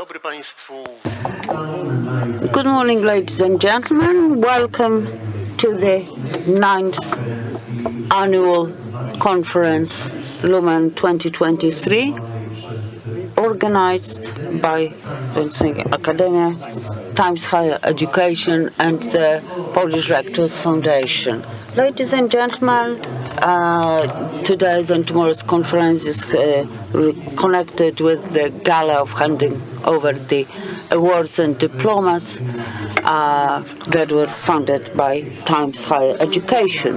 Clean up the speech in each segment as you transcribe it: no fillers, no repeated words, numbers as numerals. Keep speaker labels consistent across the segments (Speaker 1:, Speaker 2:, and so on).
Speaker 1: dobry Państwu.
Speaker 2: Good morning, ladies and gentlemen. Welcome to the 9th annual Conference Lumen 2023, organized by Academia, Times Higher Education and the Polish Rectors Foundation. Ladies and gentlemen, today's and tomorrow's conference is connected with the gala of handing over the awards and diplomas that were funded by Times Higher Education.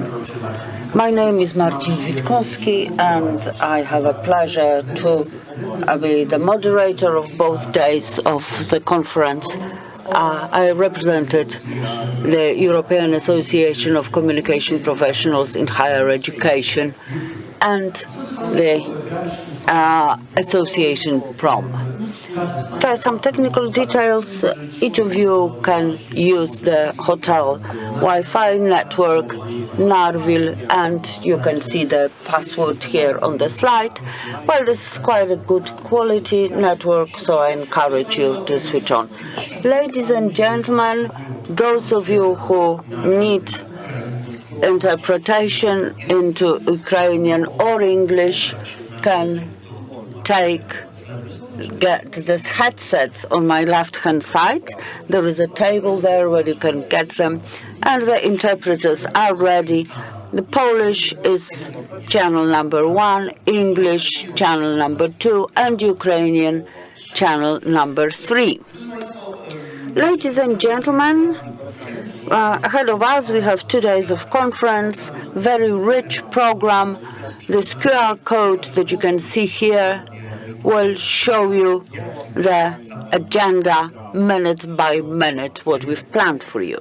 Speaker 2: My name is Marcin Witkowski, and I have a pleasure to be the moderator of both days of the conference. I represented the European Association of Communication Professionals in Higher Education and the Association PROM. There are some technical details. Each of you can use the hotel Wi-Fi network, Narville, and you can see the password here on the slide. Well, this is quite a good quality network, so I encourage you to switch on. Ladies and gentlemen, those of you who need interpretation into Ukrainian or English can get these headsets on my left-hand side. There is a table there where you can get them, and the interpreters are ready. The Polish is channel number 1, English channel number 2, and Ukrainian channel number 3. Ladies and gentlemen, ahead of us we have 2 days of conference, very rich program. This QR code that you can see here will show you the agenda minute by minute, what we've planned for you.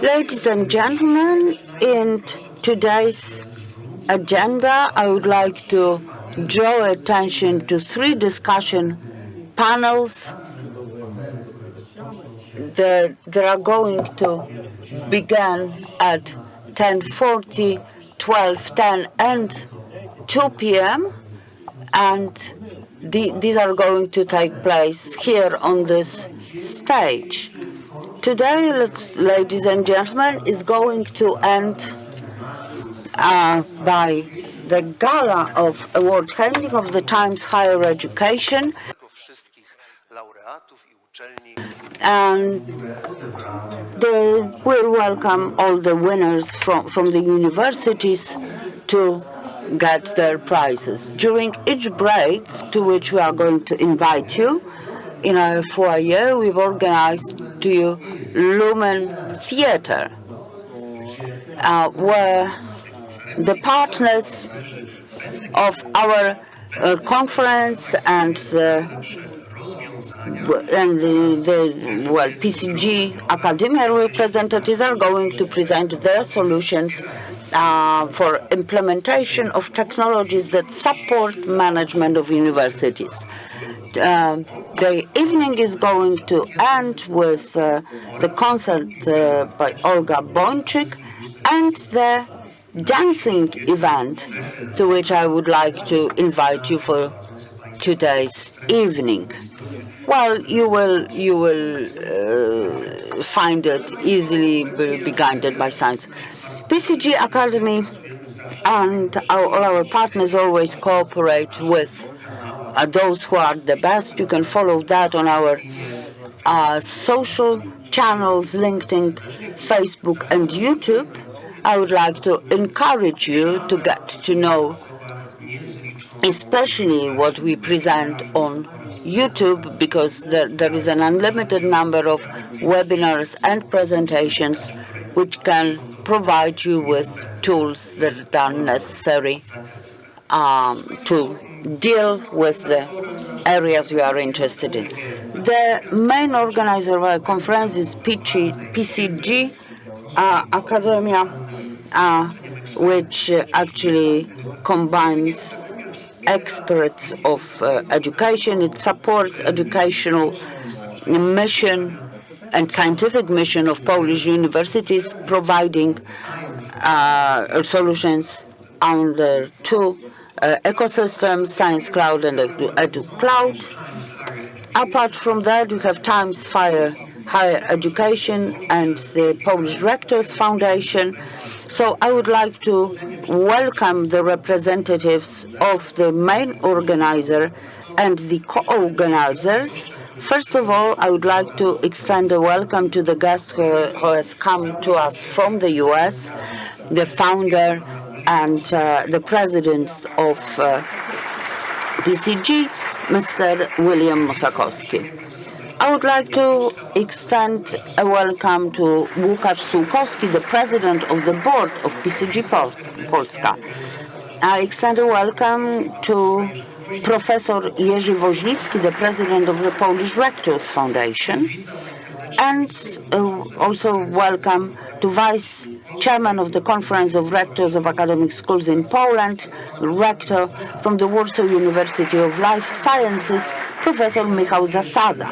Speaker 2: Ladies and gentlemen, in today's agenda, I would like to draw attention to 3 discussion panels that are going to begin at 10:40, 12:10, and 2 p.m. And these are going to take place here on this stage. Today, ladies and gentlemen, is going to end by the gala of award handing of the Times Higher Education. And they will welcome all the winners from the universities to get their prizes. During each break, to which we are going to invite you, in our foyer, we've organized to you Lumen Theater, where the partners of our conference and the PCG Academia representatives are going to present their solutions for implementation of technologies that support management of universities. The evening is going to end with the concert by Olga Bończyk and the dancing event, to which I would like to invite you for today's evening. Well, you will find it easily, will be guided by science. PCG Academy and all our partners always cooperate with those who are the best. You can follow that on our social channels, LinkedIn, Facebook, and YouTube. I would like to encourage you to get to know especially what we present on YouTube, because there is an unlimited number of webinars and presentations which can provide you with tools that are necessary to deal with the areas you are interested in. The main organizer of our conference is PCG Academia, which actually combines experts of education. It supports educational mission and scientific mission of Polish universities, providing solutions under 2 ecosystems, Science Cloud and Edu Cloud. Apart from that, we have Times Higher Education and the Polish Rectors Foundation. So I would like to welcome the representatives of the main organizer and the co-organizers. First of all, I would like to extend a welcome to the guest who has come to us from the US, the founder and the president of PCG, Mr. William Mosakowski. I would like to extend a welcome to Łukasz Sułkowski, the president of the board of PCG Polska. I extend a welcome to Professor Jerzy Woźnicki, the president of the Polish Rectors Foundation, and also welcome to Vice Chairman of the Conference of Rectors of Academic Schools in Poland, Rector from the Warsaw University of Life Sciences, Professor Michał Zasada.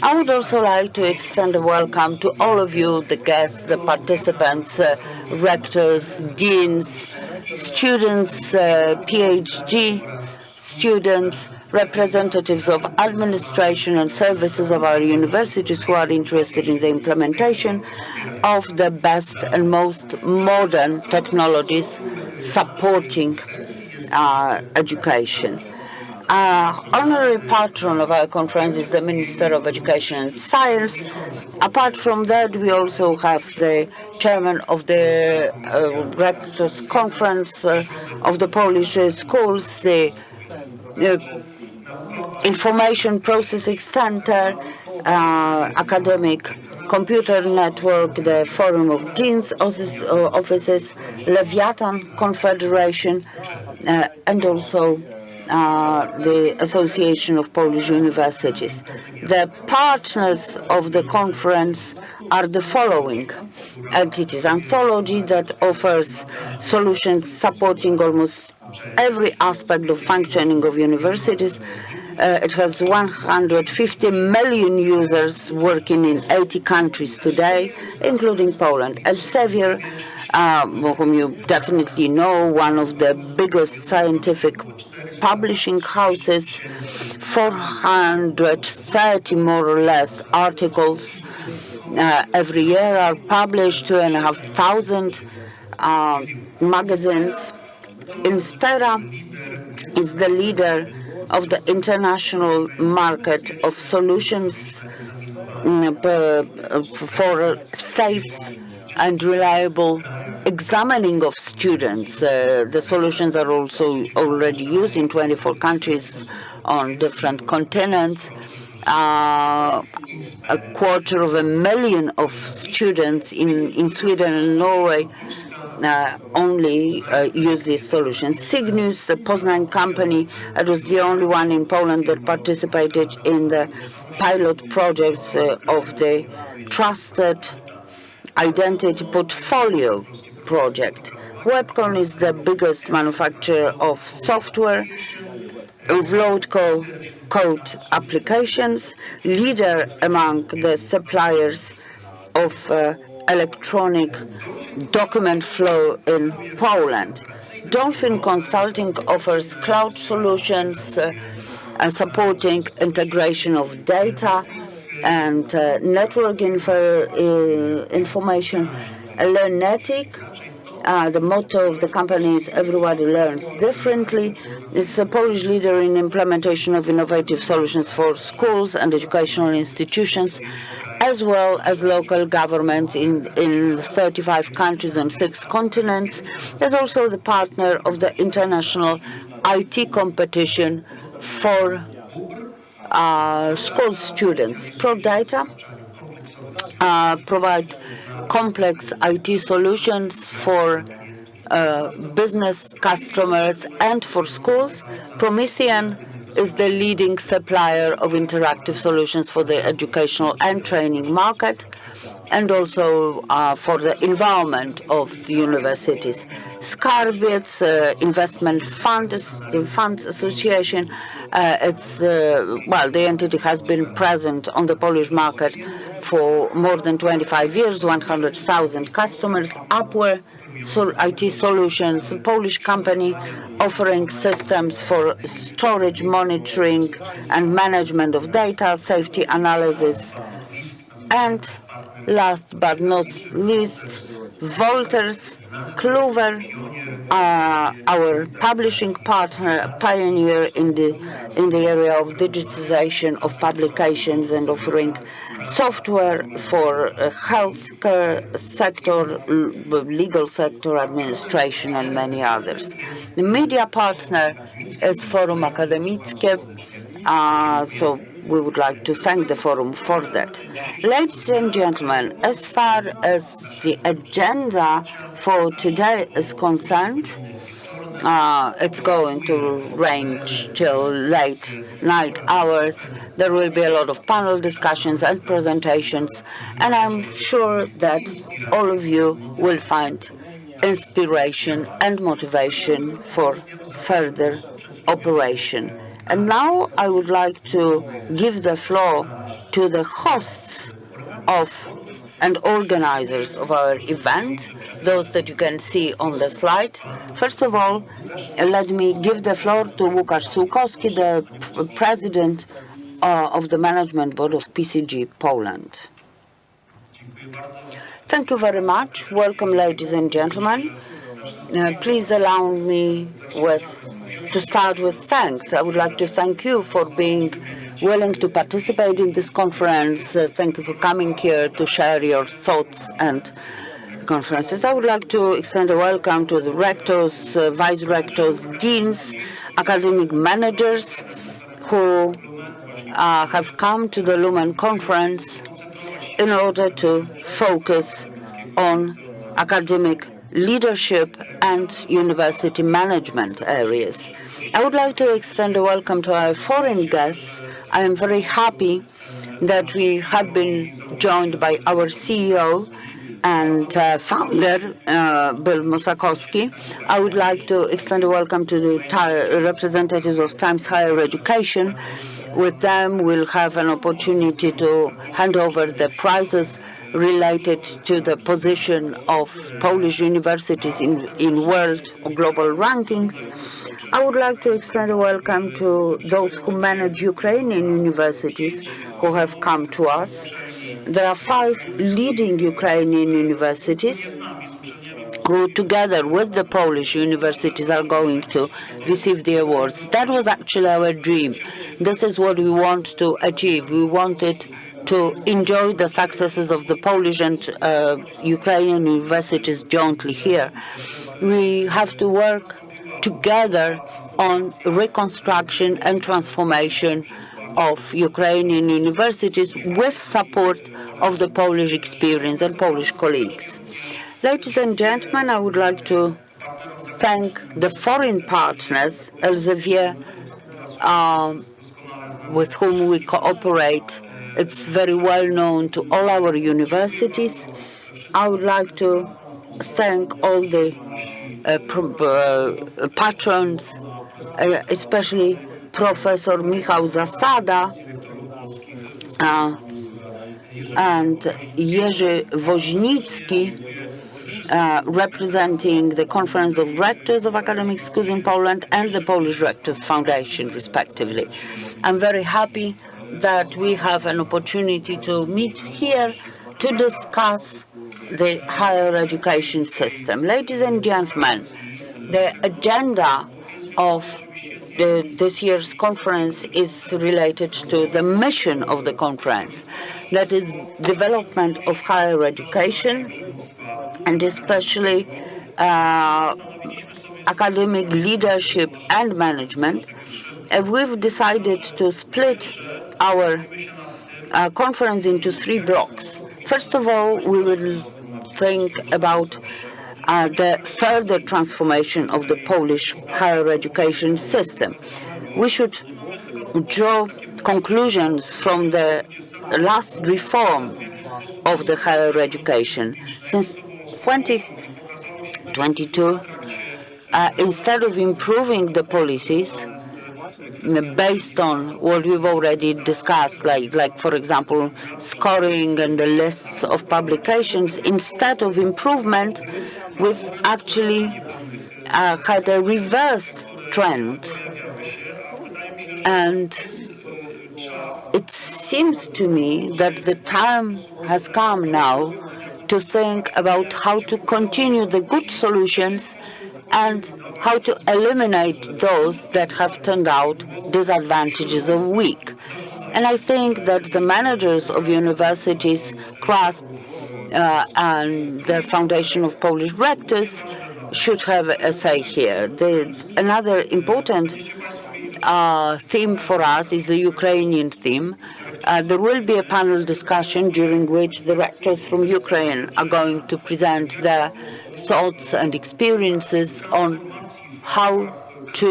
Speaker 2: I would also like to extend a welcome to all of you, the guests, the participants, rectors, deans, students, PhD students, representatives of administration and services of our universities who are interested in the implementation of the best and most modern technologies supporting education. Honorary patron of our conference is the Minister of Education and Science. Apart from that, we also have the chairman of the Rectors Conference of the Polish schools, the Information Processing Center, Academic Computer Network, the Forum of Deans Offices, Leviathan Confederation, and also the Association of Polish Universities. The partners of the conference are the following entities: Anthology, that offers solutions supporting almost every aspect of functioning of universities. It has 150 million users working in 80 countries today, including Poland. Elsevier, whom you definitely know, one of the biggest scientific publishing houses, 430 more or less articles every year are published, 2,500 magazines. Inspera is the leader of the international market of solutions for safe and reliable examining of students. The solutions are also already used in 24 countries on different continents. 250,000 of students in Sweden and Norway only use these solutions. Cygnus, the Poznań company, it was the only one in Poland that participated in the pilot projects of the Trusted Identity Portfolio project. Webcon is the biggest manufacturer of software, of low-code applications, leader among the suppliers of electronic document flow in Poland. Dolphin Consulting offers cloud solutions supporting integration of data and network information. Learnetic, the motto of the company is "Everybody learns differently." It's a Polish leader in implementation of innovative solutions for schools and educational institutions, as well as local governments in 35 countries on 6 continents. There's also the partner of the international IT competition for school students. ProData provide complex IT solutions for business customers and for schools. Promethean is the leading supplier of interactive solutions for the educational and training market, and also for the environment of the universities. Skarbiec Investment Funds Association, the entity has been present on the Polish market for more than 25 years, 100,000 customers. Upware IT solutions, a Polish company offering systems for storage, monitoring, and management of data, safety analysis. And last but not least, Wolters Kluwer, our publishing partner, pioneer in the area of digitization of publications and offering software for healthcare sector, legal sector, administration, and many others. The media partner is Forum Akademickie, so we would like to thank the forum for that. Ladies and gentlemen, as far as the agenda for today is concerned, it's going to range till late night hours. There will be a lot of panel discussions and presentations, and I'm sure that all of you will find inspiration and motivation for further operation. And now I would like to give the floor to the hosts of and organizers of our event, those that you can see on the slide. First of all, let me give the floor to Łukasz Sułkowski, the president of the Management Board of PCG Poland. Thank you very much. Welcome, ladies and gentlemen. Please allow me to start with thanks. I would like to thank you for being willing to participate in this conference. Thank you for coming here to share your thoughts and conferences. I would like to extend a welcome to the rectors, vice rectors, deans, academic managers who have come to the Lumen conference in order to focus on academic leadership and university management areas. I would like to extend a welcome to our foreign guests. I am very happy that we have been joined by our CEO and founder, Bill Mosakowski. I would like to extend a welcome to the representatives of Times Higher Education. With them, we'll have an opportunity to hand over the prizes related to the position of Polish universities in world or global rankings. I would like to extend a welcome to those who manage Ukrainian universities who have come to us. There are 5 leading Ukrainian universities who, together with the Polish universities, are going to receive the awards. That was actually our dream. This is what we want to achieve. We wanted to enjoy the successes of the Polish and Ukrainian universities jointly here. We have to work together on reconstruction and transformation of Ukrainian universities with support of the Polish experience and Polish colleagues. Ladies and gentlemen, I would like to thank the foreign partners, Elsevier, with whom we cooperate. It's very well known to all our universities. I would like to thank all the patrons, especially Professor Michał Zasada and Jerzy Woźnicki, representing the Conference of Rectors of Academic Schools in Poland and the Polish Rectors Foundation, respectively. I'm very happy that we have an opportunity to meet here to discuss the higher education system. Ladies and gentlemen, the agenda of this year's conference is related to the mission of the conference, that is development of higher education and especially academic leadership and management. And we've decided to split our conference into 3 blocks. First of all, we will think about the further transformation of the Polish higher education system. We should draw conclusions from the last reform of the higher education. Since 2022, instead of improving the policies based on what we've already discussed, like for example, scoring and the lists of publications, instead of improvement, we've actually had a reverse trend. And it seems to me that the time has come now to think about how to continue the good solutions and how to eliminate those that have turned out disadvantages or weak. And I think that the managers of universities, CRASP, and the Foundation of Polish Rectors should have a say here. Another important theme for us is the Ukrainian theme. There will be a panel discussion during which the rectors from Ukraine are going to present their thoughts and experiences on how to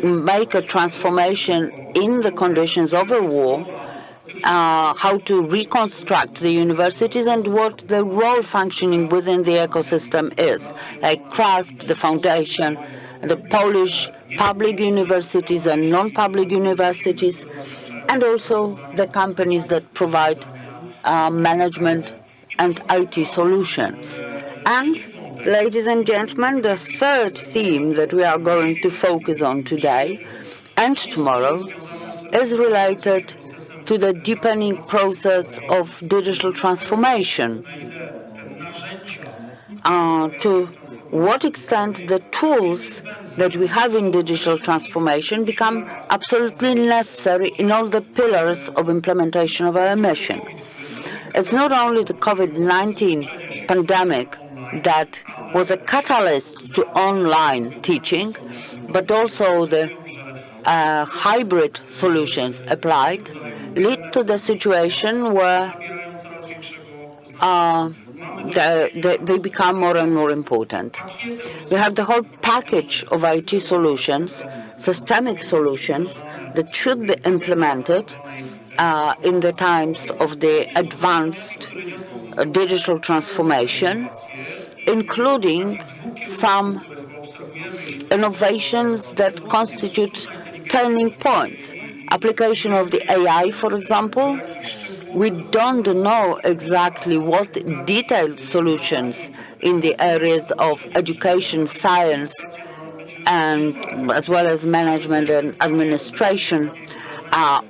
Speaker 2: make a transformation in the conditions of a war, how to reconstruct the universities and what the role functioning within the ecosystem is, like CRASP, the foundation, the Polish public universities and non-public universities, and also the companies that provide management and IT solutions. And, ladies and gentlemen, the third theme that we are going to focus on today and tomorrow is related to the deepening process of digital transformation. To what extent the tools that we have in digital transformation become absolutely necessary in all the pillars of implementation of our mission. It's not only the COVID-19 pandemic that was a catalyst to online teaching, but also the hybrid solutions applied lead to the situation where they become more and more important. We have the whole package of IT solutions, systemic solutions, that should be implemented in the times of the advanced digital transformation, including some innovations that constitute turning points. Application of the AI, for example. We don't know exactly what detailed solutions in the areas of education, science, and as well as management and administration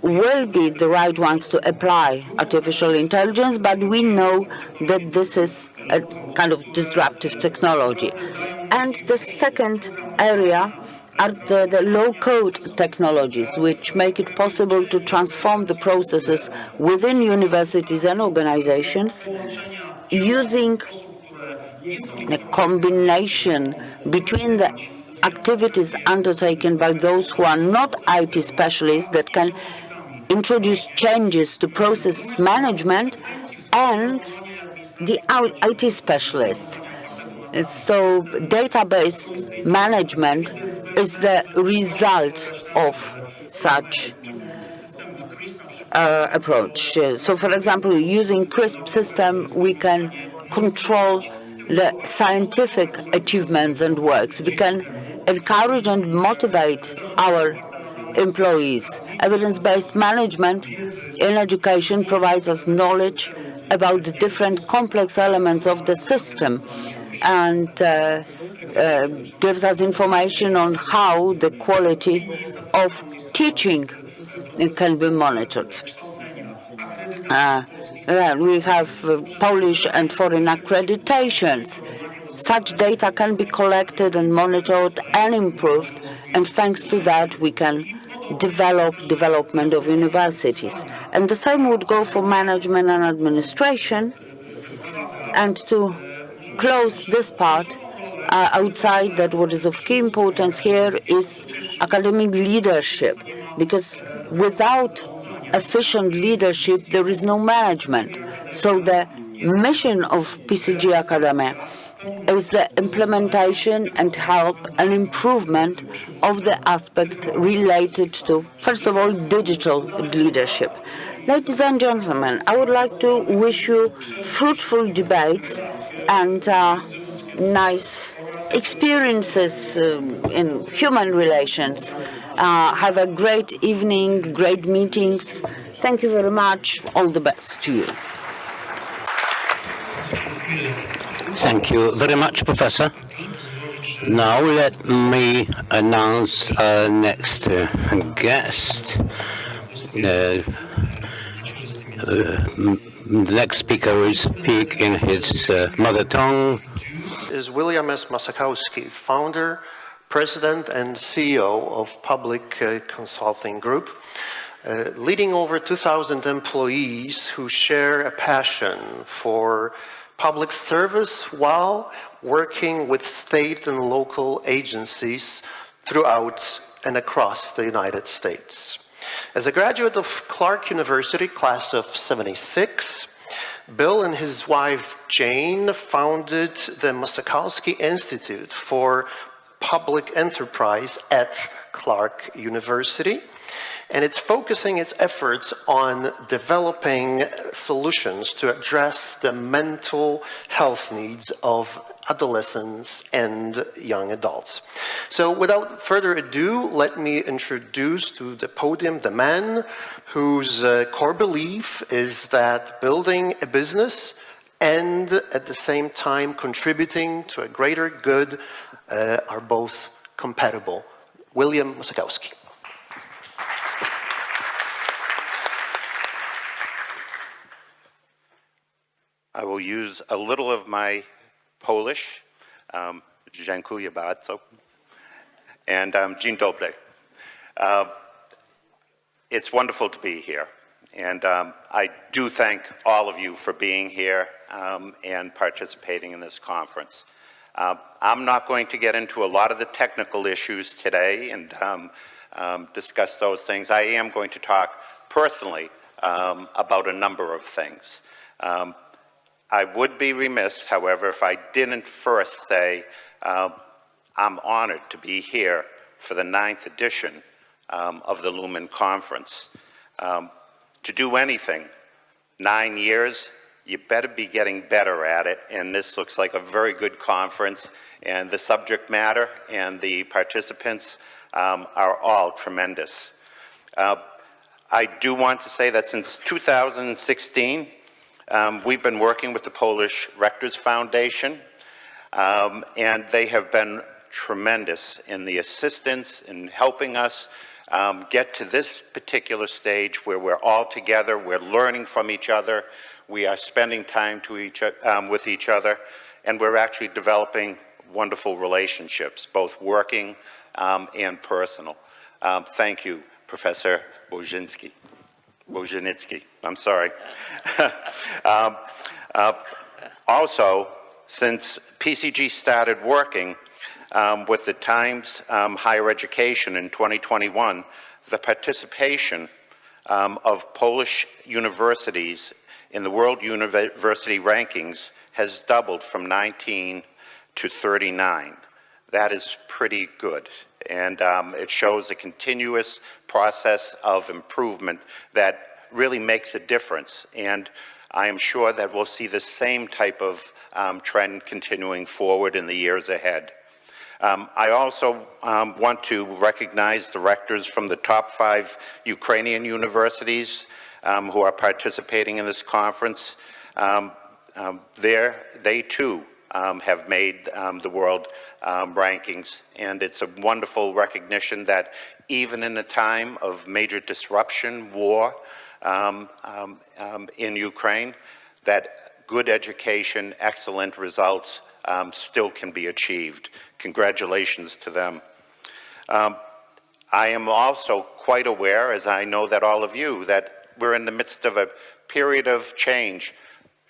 Speaker 2: will be the right ones to apply artificial intelligence, but we know that this is a kind of disruptive technology. And the second area are the low-code technologies, which make it possible to transform the processes within universities and organizations using a combination between the activities undertaken by those who are not IT specialists that can introduce changes to process management and the IT specialists. So database management is the result of such approach. So, for example, using CRISP system, we can control the scientific achievements and works. We can encourage and motivate our employees. Evidence-based management in education provides us knowledge about the different complex elements of the system and gives us information on how the quality of teaching can be monitored. We have Polish and foreign accreditations. Such data can be collected and monitored and improved, and thanks to that we can development of universities. And the same would go for management and administration. And to close this part, outside that, what is of key importance here is academic leadership, because without efficient leadership there is no management. So the mission of PCG Academia is the implementation and help and improvement of the aspect related to, first of all, digital leadership. Ladies and gentlemen, I would like to wish you fruitful debates and nice experiences in human relations. Have a great evening, great meetings. Thank you very much. All the best to you.
Speaker 1: Thank you very much, Professor. Now let me announce our next guest. The next speaker will speak in his mother tongue.
Speaker 3: Is William S. Mosakowski, founder, president, and CEO of Public Consulting Group, leading over 2,000 employees who share a passion for public service while working with state and local agencies throughout and across the United States. As a graduate of Clark University, class of '76, Bill and his wife Jane founded the Mosakowski Institute for Public Enterprise at Clark University, and it's focusing its efforts on developing solutions to address the mental health needs of adolescents and young adults. So without further ado, let me introduce to the podium the man whose core belief is that building a business and at the same time contributing to a greater good are both compatible. William Mosakowski.
Speaker 4: I will use a little of my Polish, dziękuję bardzo, and dzień dobry. It's wonderful to be here, and I do thank all of you for being here and participating in this conference. I'm not going to get into a lot of the technical issues today and discuss those things. I am going to talk personally about a number of things. I would be remiss, however, if I didn't first say I'm honored to be here for the 9th edition of the Lumen Conference. To do anything, 9 years, you better be getting better at it, and this looks like a very good conference, and the subject matter and the participants are all tremendous. I do want to say that since 2016, we've been working with the Polish Rectors Foundation, and they have been tremendous in the assistance in helping us get to this particular stage where we're all together, we're learning from each other, we are spending time with each other, and we're actually developing wonderful relationships, both working and personal. Thank you, Professor Woźnicki. I'm sorry. Also, since PCG started working with the Times Higher Education in 2021, the participation of Polish universities in the World University Rankings has doubled from 19 to 39. That is pretty good, and it shows a continuous process of improvement that really makes a difference, and I am sure that we'll see the same type of trend continuing forward in the years ahead. I also want to recognize the rectors from the top 5 Ukrainian universities who are participating in this conference. They too have made the world rankings, and it's a wonderful recognition that even in a time of major disruption, war in Ukraine, that good education, excellent results still can be achieved. Congratulations to them. I am also quite aware, as I know that all of you, that we're in the midst of a period of change.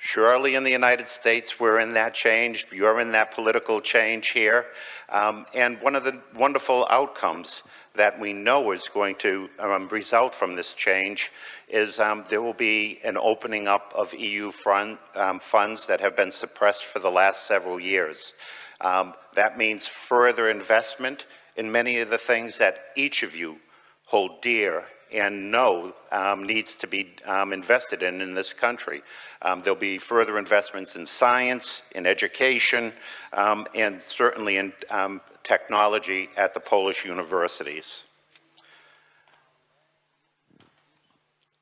Speaker 4: Surely in the United States, we're in that change. You're in that political change here. And one of the wonderful outcomes that we know is going to result from this change is there will be an opening up of EU funds that have been suppressed for the last several years. That means further investment in many of the things that each of you hold dear and know needs to be invested in this country. There'll be further investments in science, in education, and certainly in technology at the Polish universities.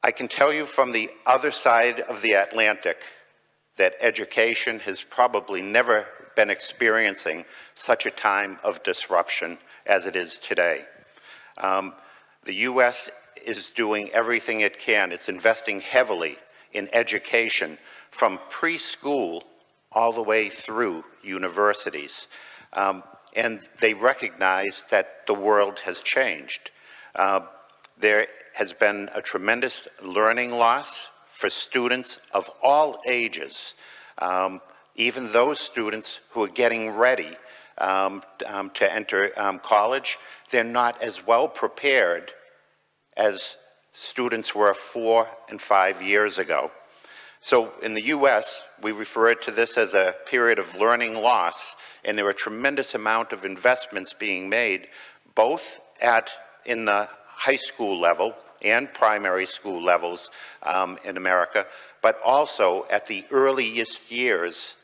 Speaker 4: I can tell you from the other side of the Atlantic that education has probably never been experiencing such a time of disruption as it is today. The U.S. is doing everything it can. It's investing heavily in education from preschool all the way through universities. And they recognize that the world has changed. There has been a tremendous learning loss for students of all ages, even those students who are getting ready to enter college. They're not as well prepared as students were 4 and 5 years ago. So in the U.S., we refer to this as a period of learning loss, and there are a tremendous amount of investments being made, both in the high school level and primary school levels in America, but also at the earliest years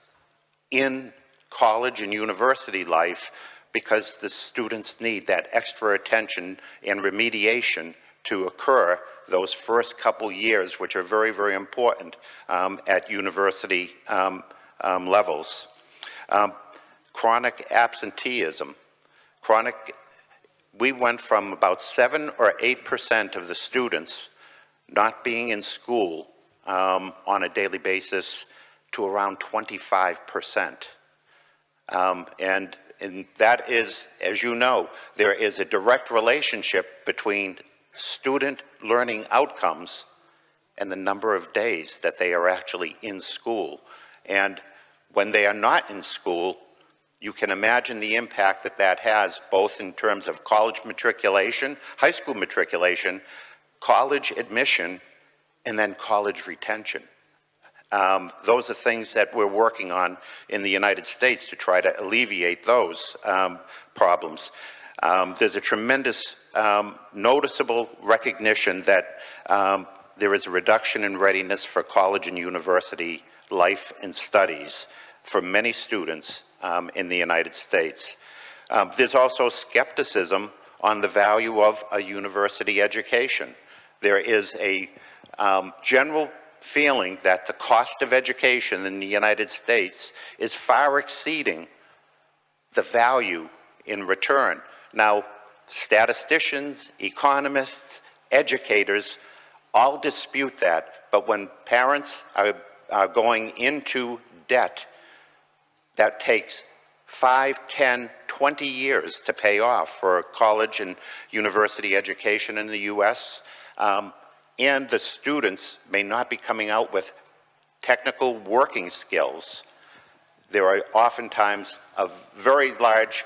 Speaker 4: in college and university life, because the students need that extra attention and remediation to occur those first couple years, which are very, very important at university levels. Chronic absenteeism. We went from about 7 or 8% of the students not being in school on a daily basis to around 25%. And that is, as you know, there is a direct relationship between student learning outcomes and the number of days that they are actually in school. And when they are not in school, you can imagine the impact that that has, both in terms of college matriculation, high school matriculation, college admission, and then college retention. Those are things that we're working on in the United States to try to alleviate those problems. There's a tremendous noticeable recognition that there is a reduction in readiness for college and university life and studies for many students in the United States. There's also skepticism on the value of a university education. There is a general feeling that the cost of education in the United States is far exceeding the value in return. Now, statisticians, economists, educators all dispute that, but when parents are going into debt, that takes 5, 10, 20 years to pay off for college and university education in the U.S., and the students may not be coming out with technical working skills. There are oftentimes a very large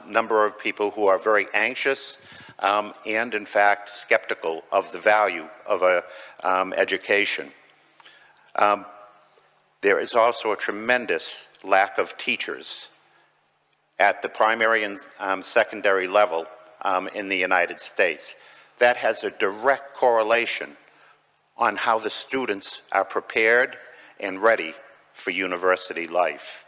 Speaker 4: number of people who are very anxious and, in fact, skeptical of the value of education. There is also a tremendous lack of teachers at the primary and secondary level in the United States. That has a direct correlation on how the students are prepared and ready for university life.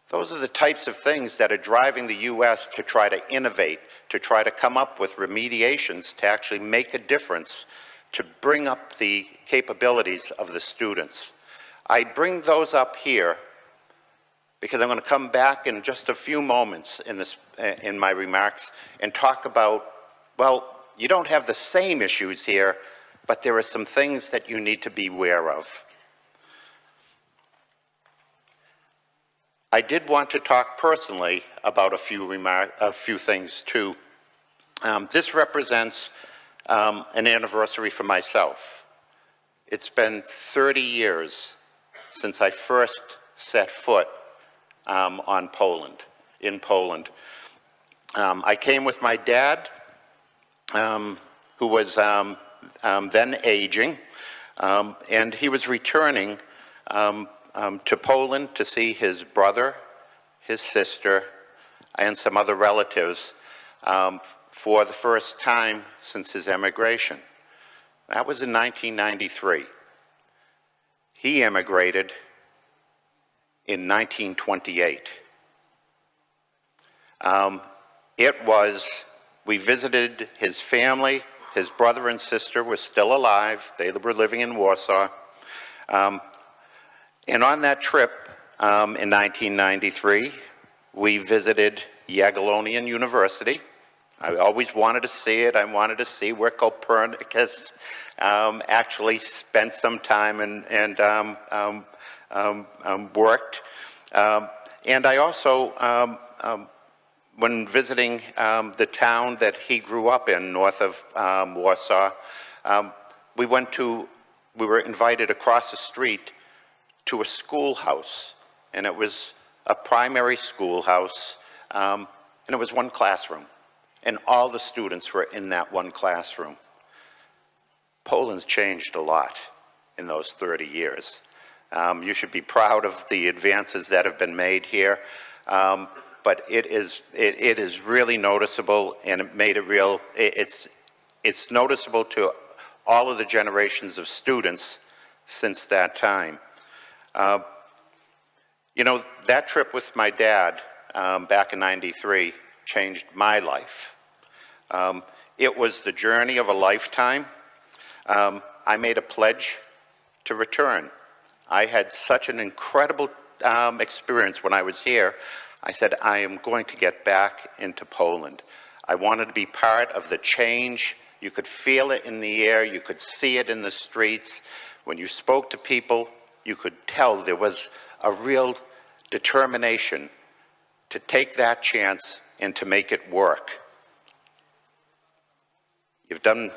Speaker 4: Those are the types of things that are driving the U.S. to try to innovate, to try to come up with remediations to actually make a difference, to bring up the capabilities of the students. I bring those up here because I'm going to come back in just a few moments in my remarks and talk about, well, you don't have the same issues here, but there are some things that you need to be aware of. I did want to talk personally about a few things too. This represents an anniversary for myself. It's been 30 years since I first set foot in Poland. I came with my dad, who was then aging, and he was returning to Poland to see his brother, his sister, and some other relatives for the first time since his emigration. That was in 1993. He emigrated in 1928. We visited his family. His brother and sister were still alive. They were living in Warsaw. And on that trip in 1993, we visited Jagiellonian University. I always wanted to see it. I wanted to see where Copernicus actually spent some time and worked. And I also, when visiting the town that he grew up in, north of Warsaw, we were invited across the street to a schoolhouse, and it was a primary schoolhouse, and it was one classroom, and all the students were in that one classroom. Poland's changed a lot in those 30 years. You should be proud of the advances that have been made here, but it is really noticeable, and it made it real. It's noticeable to all of the generations of students since that time. You know, that trip with my dad back in '93 changed my life. It was the journey of a lifetime. I made a pledge to return. I had such an incredible experience when I was here. I said, I am going to get back into Poland. I wanted to be part of the change. You could feel it in the air. You could see it in the streets. When you spoke to people, you could tell there was a real determination to take that chance and to make it work. You've done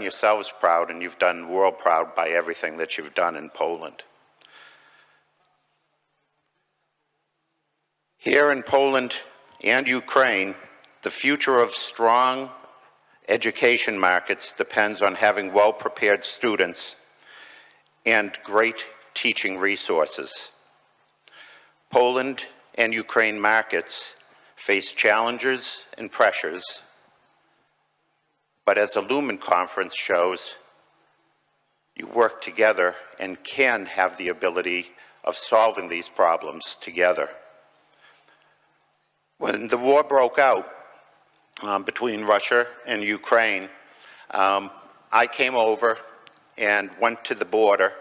Speaker 4: yourselves proud, and you've done the world proud by everything that you've done in Poland. Here in Poland and Ukraine, the future of strong education markets depends on having well-prepared students and great teaching resources. Poland and Ukraine markets face challenges and pressures, but as the Lumen Conference shows, you work together and can have the ability of solving these problems together. When the war broke out between Russia and Ukraine, I came over and went to the border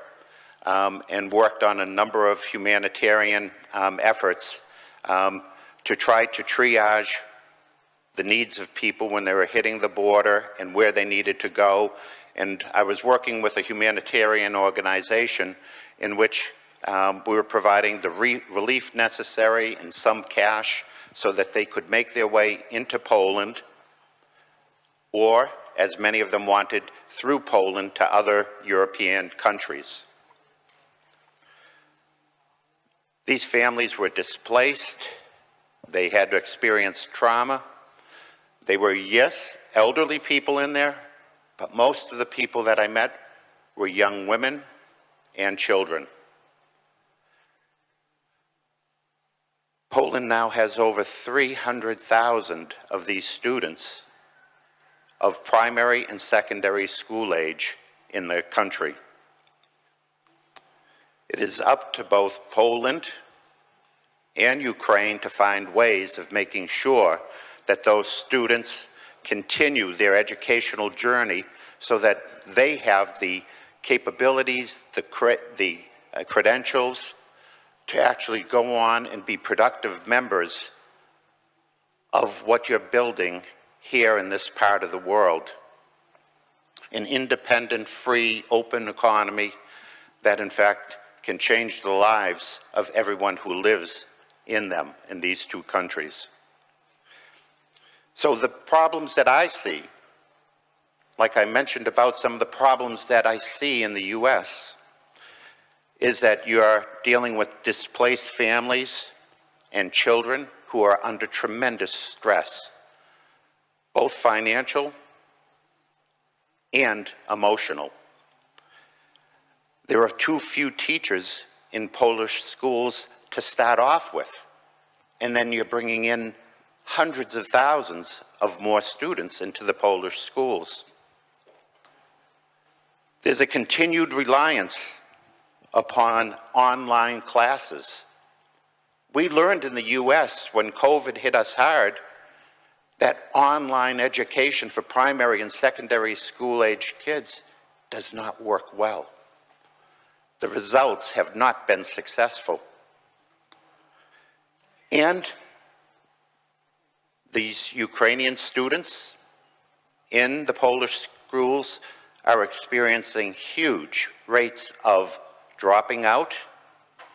Speaker 4: and worked on a number of humanitarian efforts to try to triage the needs of people when they were hitting the border and where they needed to go. And I was working with a humanitarian organization in which we were providing the relief necessary and some cash so that they could make their way into Poland, or, as many of them wanted, through Poland to other European countries. These families were displaced. They had to experience trauma. They were, yes, elderly people in there, but most of the people that I met were young women and children. Poland now has over 300,000 of these students of primary and secondary school age in the country. It is up to both Poland and Ukraine to find ways of making sure that those students continue their educational journey so that they have the capabilities, the credentials to actually go on and be productive members of what you're building here in this part of the world. An independent, free, open economy that in fact can change the lives of everyone who lives in them, in these two countries. So the problems that I see, like I mentioned about some of the problems that I see in the US, is that you're dealing with displaced families and children who are under tremendous stress, both financial and emotional. There are too few teachers in Polish schools to start off with, and then you're bringing in hundreds of thousands of more students into the Polish schools. There's a continued reliance upon online classes. We learned in the US when COVID hit us hard that online education for primary and secondary school age kids does not work well. the results have not been successful. And these Ukrainian students in the Polish schools are experiencing huge rates of dropping out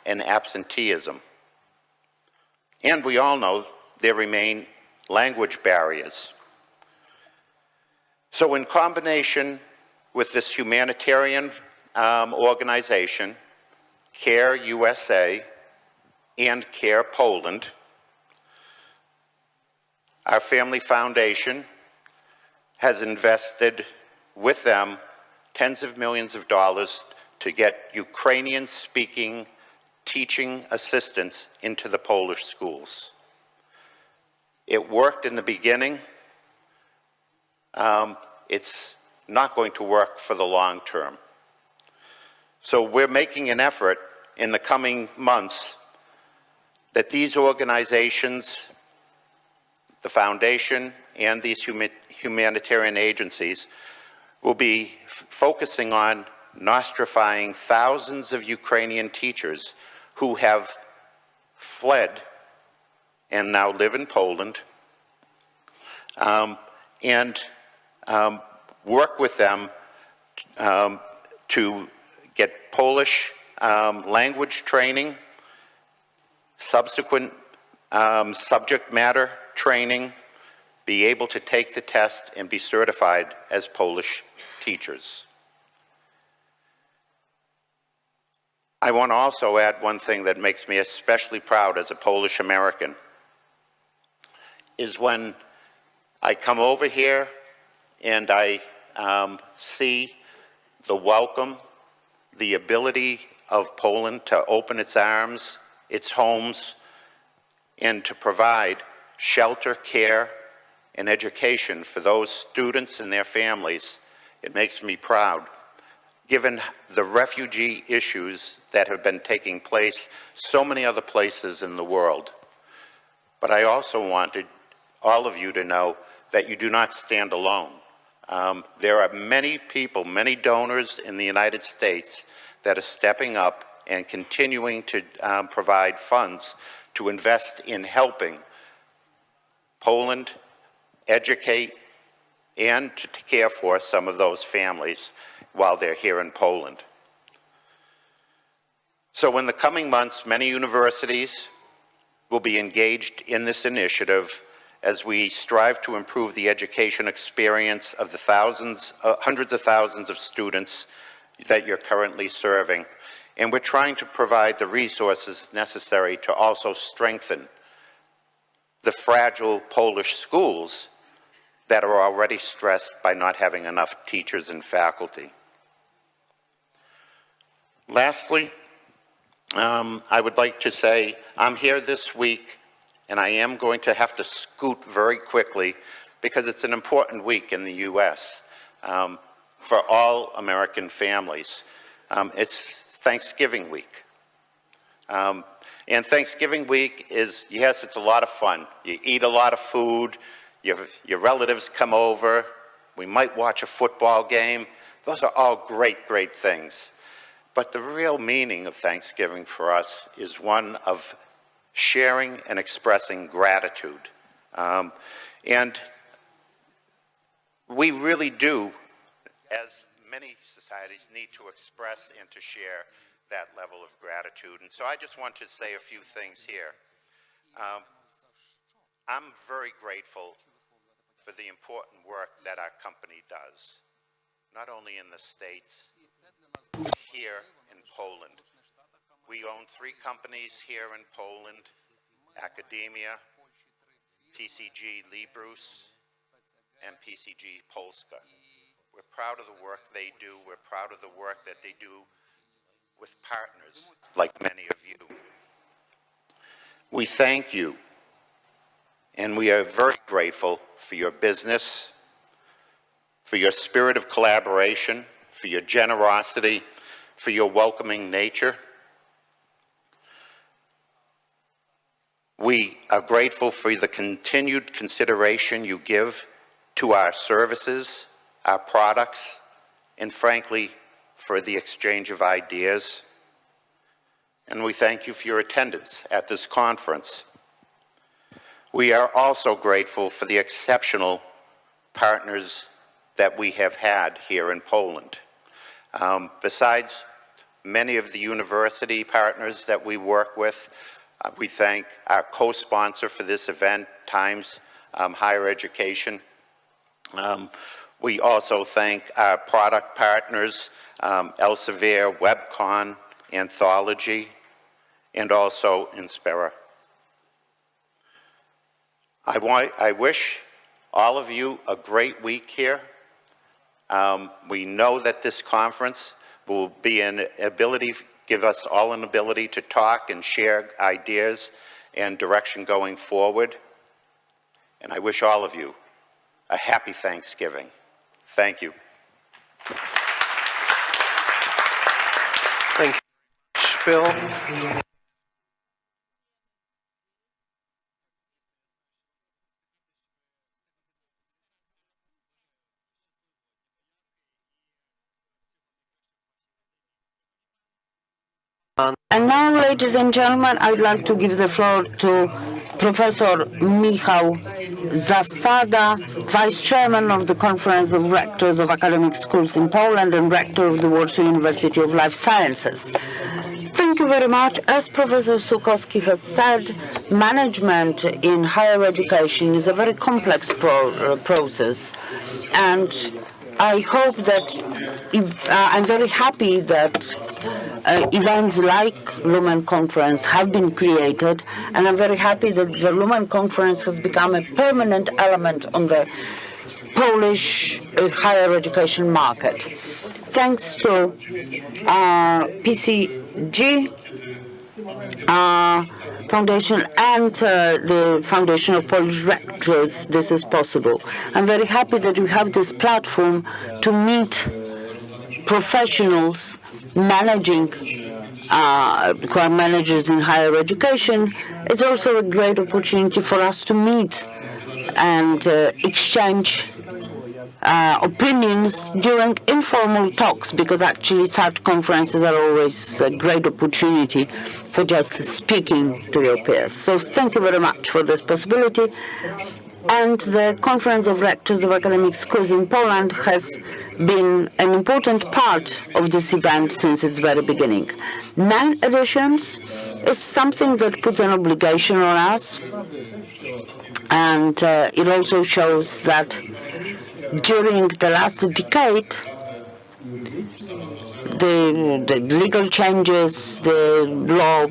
Speaker 4: and absenteeism. And we all know there remain language barriers. So in combination with this humanitarian organization, CARE USA and CARE Poland, our family foundation has invested with them tens of millions of dollars to get Ukrainian-speaking teaching assistants into the Polish schools. It worked in the beginning. It's not going to work for the long term. So we're making an effort in the coming months that these organizations, the foundation and these humanitarian agencies, will be focusing on nostrifying thousands of Ukrainian teachers who have fled and now live in Poland, and work with them to get Polish language training, subsequent subject matter training, be able to take the test and be certified as Polish teachers. I want to also add one thing that makes me especially proud as a Polish American, is when I come over here and I see the welcome, the ability of Poland to open its arms, its homes, and to provide shelter, care, and education for those students and their families. It makes me proud, given the refugee issues that have been taking place so many other places in the world. But I also wanted all of you to know that you do not stand alone. There are many people, many donors in the United States that are stepping up and continuing to provide funds to invest in helping Poland educate and to care for some of those families while they're here in Poland. So in the coming months, many universities will be engaged in this initiative as we strive to improve the education experience of the thousands, hundreds of thousands of students that you're currently serving. And we're trying to provide the resources necessary to also strengthen the fragile Polish schools that are already stressed by not having enough teachers and faculty. Lastly, I would like to say I'm here this week, and I am going to have to scoot very quickly because it's an important week in the U.S. For all American families. It's Thanksgiving week. And Thanksgiving week is, yes, it's a lot of fun. You eat a lot of food, your relatives come over, we might watch a football game. Those are all great, great things. But the real meaning of Thanksgiving for us is one of sharing and expressing gratitude. And we really do, as many societies, need to express and to share that level of gratitude. And so I just want to say a few things here. I'm very grateful for the important work that our company does, not only in the States, here in Poland. We own 3 companies here in Poland: Academia, PCG Librus, and PCG Polska. We're proud of the work they do. We're proud of the work that they do with partners like many of you. We thank you, and we are very grateful for your business, for your spirit of collaboration, for your generosity, for your welcoming nature. We are grateful for the continued consideration you give to our services, our products, and frankly, for the exchange of ideas. and we thank you for your attendance at this conference. We are also grateful for the exceptional partners that we have had here in Poland. Besides many of the university partners that we work with, we thank our co-sponsor for this event, Times Higher Education. We also thank our product partners, Elsevier, WebCon, Anthology, and also Inspira. I wish all of you a great week here. We know that this conference will be give us all an ability to talk and share ideas and direction going forward. And I wish all of you a happy Thanksgiving. Thank you.
Speaker 3: Thank you, Bill.
Speaker 2: And now, ladies and gentlemen, I'd like to give the floor to Professor Michał Zasada, Vice Chairman of the Conference of Rectors of Academic Schools in Poland and Rector of the Warsaw University of Life Sciences. Thank you very much. As Professor Sułkowski has said, management in higher education is a very complex process, and I hope that I'm very happy that events like Lumen Conference have been created, and I'm very happy that the Lumen Conference has become a permanent element on the Polish higher education market. Thanks to PCG Foundation and the Foundation of Polish Rectors, this is possible. I'm very happy that we have this platform to meet professionals managing, who are managers in higher education. It's also a great opportunity for us to meet and exchange opinions during informal talks, because actually such conferences are always a great opportunity for just speaking to your peers. So thank you very much for this possibility. And the Conference of Rectors of Academic Schools in Poland has been an important part of this event since its very beginning. 9 editions is something that puts an obligation on us, and it also shows that during the last decade, the legal changes, the law,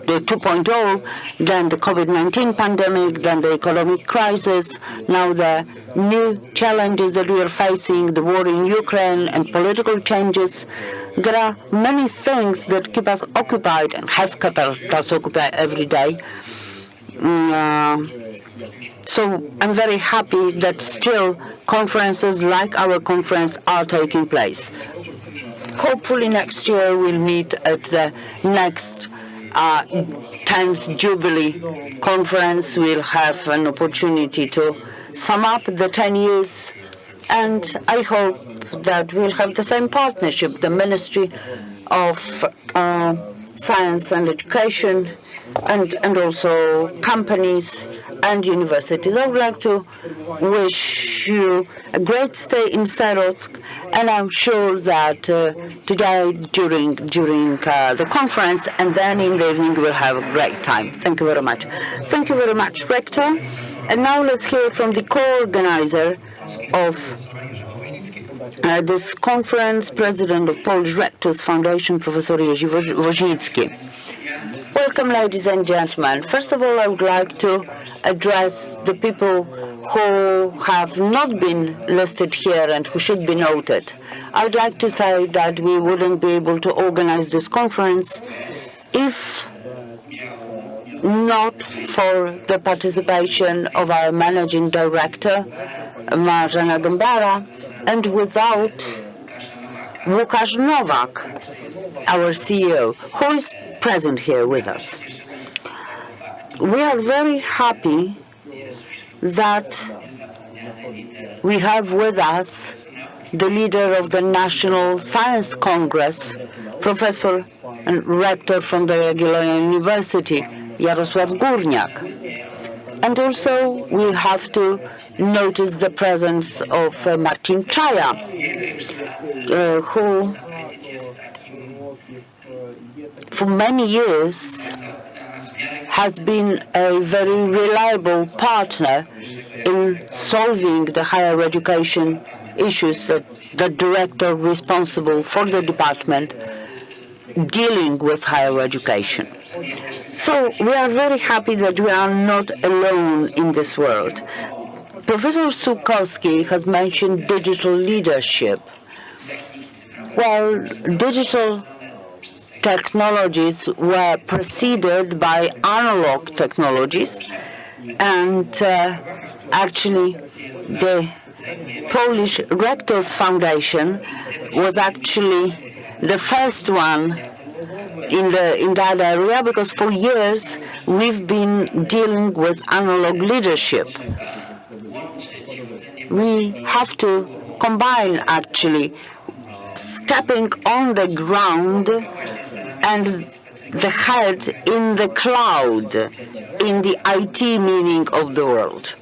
Speaker 2: the 2.0, then the COVID-19 pandemic, then the economic crisis, now the new challenges that we are facing, the war in Ukraine and political changes. There are many things that keep us occupied and have kept us occupied every day. So I'm very happy that still conferences like our conference are taking place. Hopefully next year we'll meet at the next 10th Jubilee Conference. We'll have an opportunity to sum up the 10 years, and I hope that we'll have the same partnership, the Ministry of Science and Education, and also companies and universities. I would like to wish you a great stay in Sarock, and I'm sure that today during the conference and then in the evening we'll have a great time. Thank you very much. Thank you very much, Rector. And now let's hear from the co-organizer of this conference, President of Polish Rectors Foundation, Professor Jerzy Woźnicki. Welcome, ladies and gentlemen. First of all, I would like to address the people who have not been listed here and who should be noted. I would like to say that we wouldn't be able to organize this conference if not for the participation of our Managing Director, Marzena Gębara, and without Łukasz Nowak, our CEO, who is present here with us. We are very happy that we have with us the leader of the National Science Congress Professor and Rector from the Jagiellonian University, Jarosław Górniak. And also we have to notice the presence of Marcin Czaja, who for many years has been a very reliable partner in solving the higher education issues that the director responsible for the department dealing with higher education. So we are very happy that we are not alone in this world. Professor Sułkowski has mentioned digital leadership. Well, digital technologies were preceded by analog technologies, and actually the Polish Rectors Foundation was actually the first one in that area, because for years we've been dealing with analog leadership. We have to combine actually stepping on the ground and the head in the cloud, in the IT meaning of the world.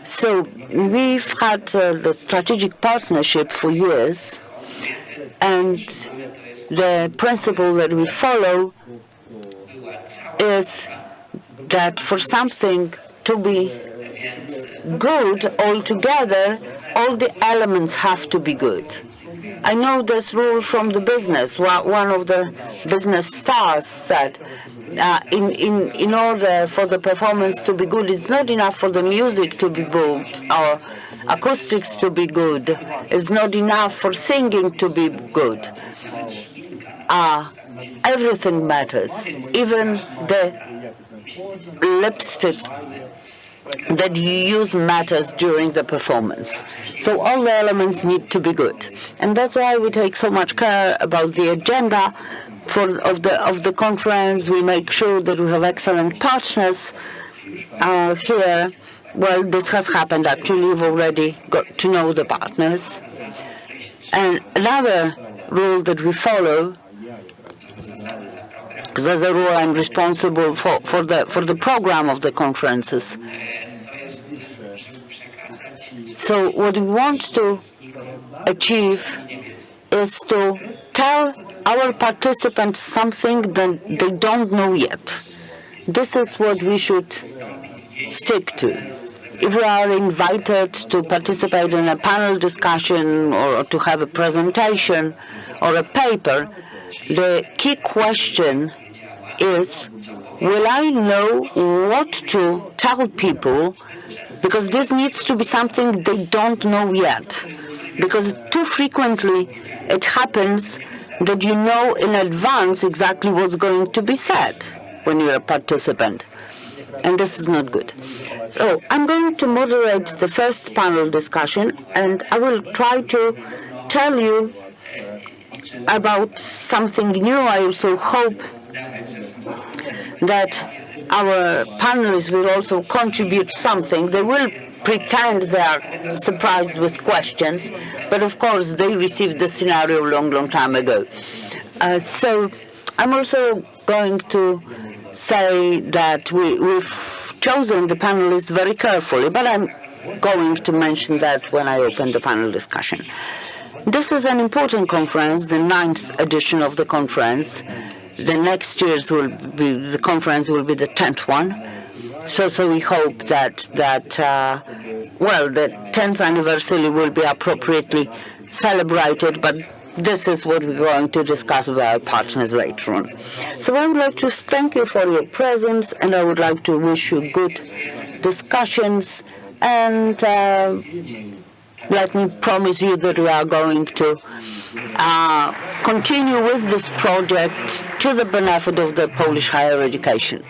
Speaker 2: So we've had the strategic partnership for years, and the principle that we follow is that for something to be good altogether, all the elements have to be good. I know this rule from the business. One of the business stars said, in order for the performance to be good, it's not enough for the music to be good or acoustics to be good. It's not enough for singing to be good. Everything matters, even the lipstick that you use matters during the performance. So all the elements need to be good. And that's why we take so much care about the agenda of the conference. We make sure that we have excellent partners here. Well, this has happened actually. We've already got to know the partners. And another rule that we follow, because as a rule I'm responsible for the program of the conferences. So what we want to achieve is to tell our participants something that they don't know yet. This is what we should stick to. If we are invited to participate in a panel discussion or to have a presentation or a paper, the key question is, will I know what to tell people? Because this needs to be something they don't know yet. Because too frequently it happens that you know in advance exactly what's going to be said when you're a participant. And this is not good. So I'm going to moderate the first panel discussion, and I will try to tell you about something new. I also hope that our panelists will also contribute something. They will pretend they are surprised with questions, but of course they received the scenario a long time ago. So I'm also going to say that we've chosen the panelists very carefully, but I'm going to mention that when I open the panel discussion. This is an important conference, the 9th edition of the conference. The next year's the conference will be the 10th one. So we hope that the 10th anniversary will be appropriately celebrated, but this is what we're going to discuss with our partners later on. So I would like to thank you for your presence, and I would like to wish you good discussions, and let me promise you that we are going to continue with this project to the benefit of the Polish higher education.